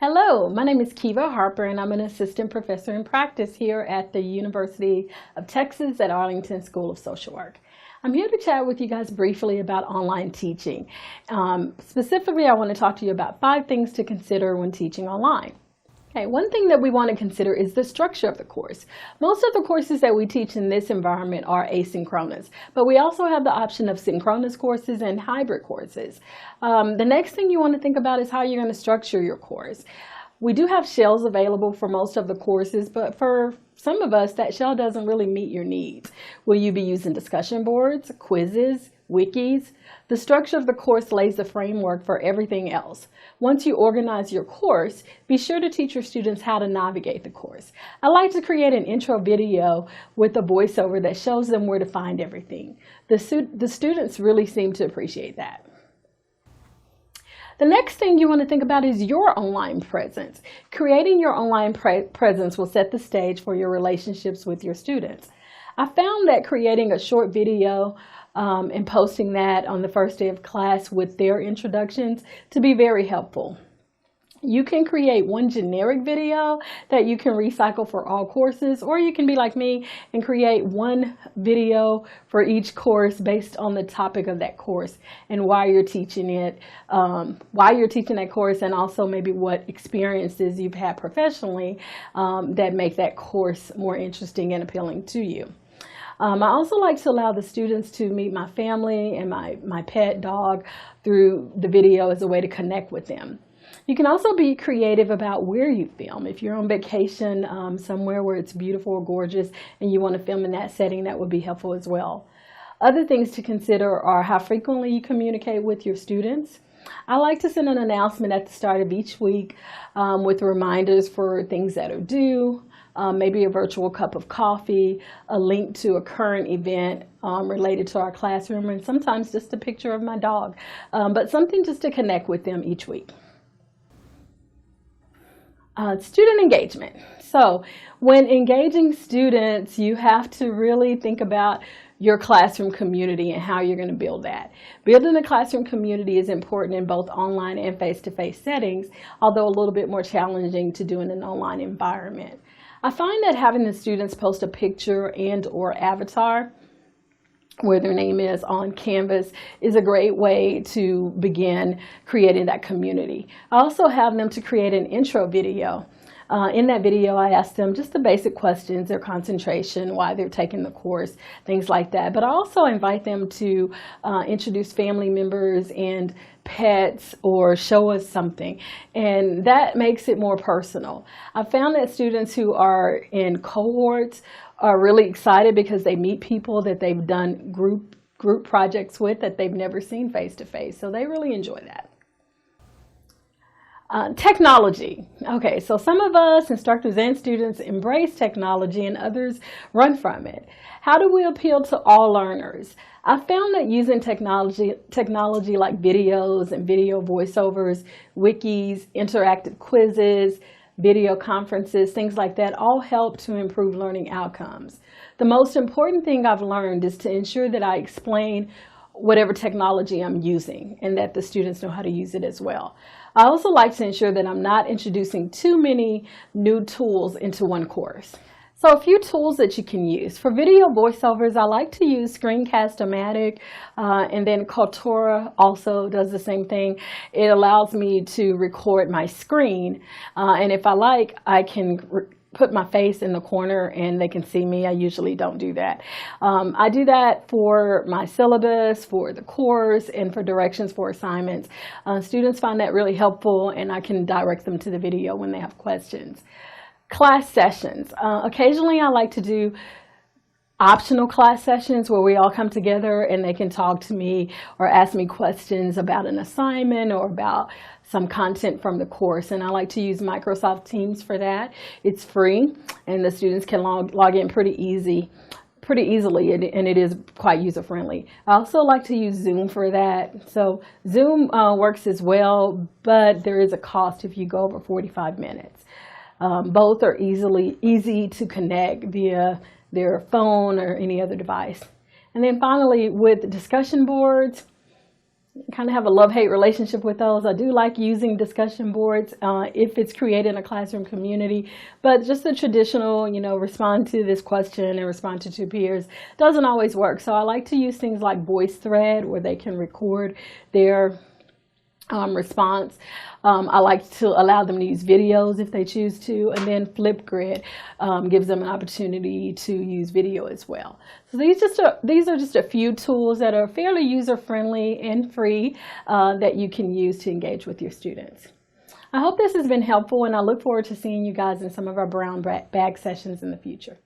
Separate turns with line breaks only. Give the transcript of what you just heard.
Hello, my name is Kiva Harper and I'm an assistant professor in practice here at the University of Texas at Arlington School of Social Work. I'm here to chat with you guys briefly about online teaching. Specifically, I want to talk to you about 5 things to consider when teaching online. Okay, one thing that we want to consider is the structure of the course. Most of the courses that we teach in this environment are asynchronous, but we also have the option of synchronous courses and hybrid courses. The next thing you want to think about is how you're going to structure your course. We do have shells available for most of the courses, but for some of us, that shell doesn't really meet your needs. Will you be using discussion boards, quizzes, wikis? The structure of the course lays the framework for everything else. Once you organize your course, be sure to teach your students how to navigate the course. I like to create an intro video with a voiceover that shows them where to find everything. The students really seem to appreciate that. The next thing you want to think about is your online presence. Creating your online presence will set the stage for your relationships with your students. I found that creating a short video and posting that on the first day of class with their introductions to be very helpful. You can create one generic video that you can recycle for all courses, or you can be like me and create one video for each course based on the topic of that course and why you're teaching it, why you're teaching that course, and also maybe what experiences you've had professionally that make that course more interesting and appealing to you. I also like to allow the students to meet my family and my pet dog through the video as a way to connect with them. You can also be creative about where you film. If you're on vacation somewhere where it's beautiful or gorgeous and you want to film in that setting, that would be helpful as well. Other things to consider are how frequently you communicate with your students. I like to send an announcement at the start of each week with reminders for things that are due, maybe a virtual cup of coffee, a link to a current event related to our classroom, and sometimes just a picture of my dog, but something just to connect with them each week. Student engagement. So when engaging students, you have to really think about your classroom community and how you're going to build that. Building a classroom community is important in both online and face-to-face settings, although a little bit more challenging to do in an online environment. I find that having the students post a picture and/or avatar where their name is on Canvas is a great way to begin creating that community. I also have them to create an intro video. In that video, I ask them just the basic questions, their concentration, why they're taking the course, things like that. But I also invite them to introduce family members and pets or show us something. And that makes it more personal. I found that students who are in cohorts are really excited because they meet people that they've done group projects with that they've never seen face to face. So they really enjoy that. Technology. Okay, so some of us, instructors and students, embrace technology and others run from it. How do we appeal to all learners? I found that using technology like videos and video voiceovers, wikis, interactive quizzes, video conferences, things like that, all help to improve learning outcomes. The most important thing I've learned is to ensure that I explain whatever technology I'm using and that the students know how to use it as well. I also like to ensure that I'm not introducing too many new tools into one course. So a few tools that you can use. For video voiceovers, I like to use Screencast-O-Matic, and then Kaltura also does the same thing. It allows me to record my screen, and if I like, I can put my face in the corner and they can see me. I usually don't do that. I do that for my syllabus, for the course, and for directions for assignments. Students find that really helpful, and I can direct them to the video when they have questions. Class sessions. Occasionally I like to do optional class sessions where we all come together and they can talk to me or ask me questions about an assignment or about some content from the course, and I like to use Microsoft Teams for that. It's free and the students can log in pretty easily, and it is quite user-friendly. I also like to use Zoom for that. So Zoom works as well, but there is a cost if you go over 45 minutes. Both are easy to connect via their phone or any other device. And then finally, with discussion boards, kind of have a love-hate relationship with those. I do like using discussion boards if it's created in a classroom community, but just the traditional, respond to this question and respond to two peers doesn't always work. So I like to use things like VoiceThread where they can record their response. I like to allow them to use videos if they choose to, and then Flipgrid gives them an opportunity to use video as well. So these are just a few tools that are fairly user-friendly and free that you can use to engage with your students. I hope this has been helpful, and I look forward to seeing you guys in some of our brown bag sessions in the future.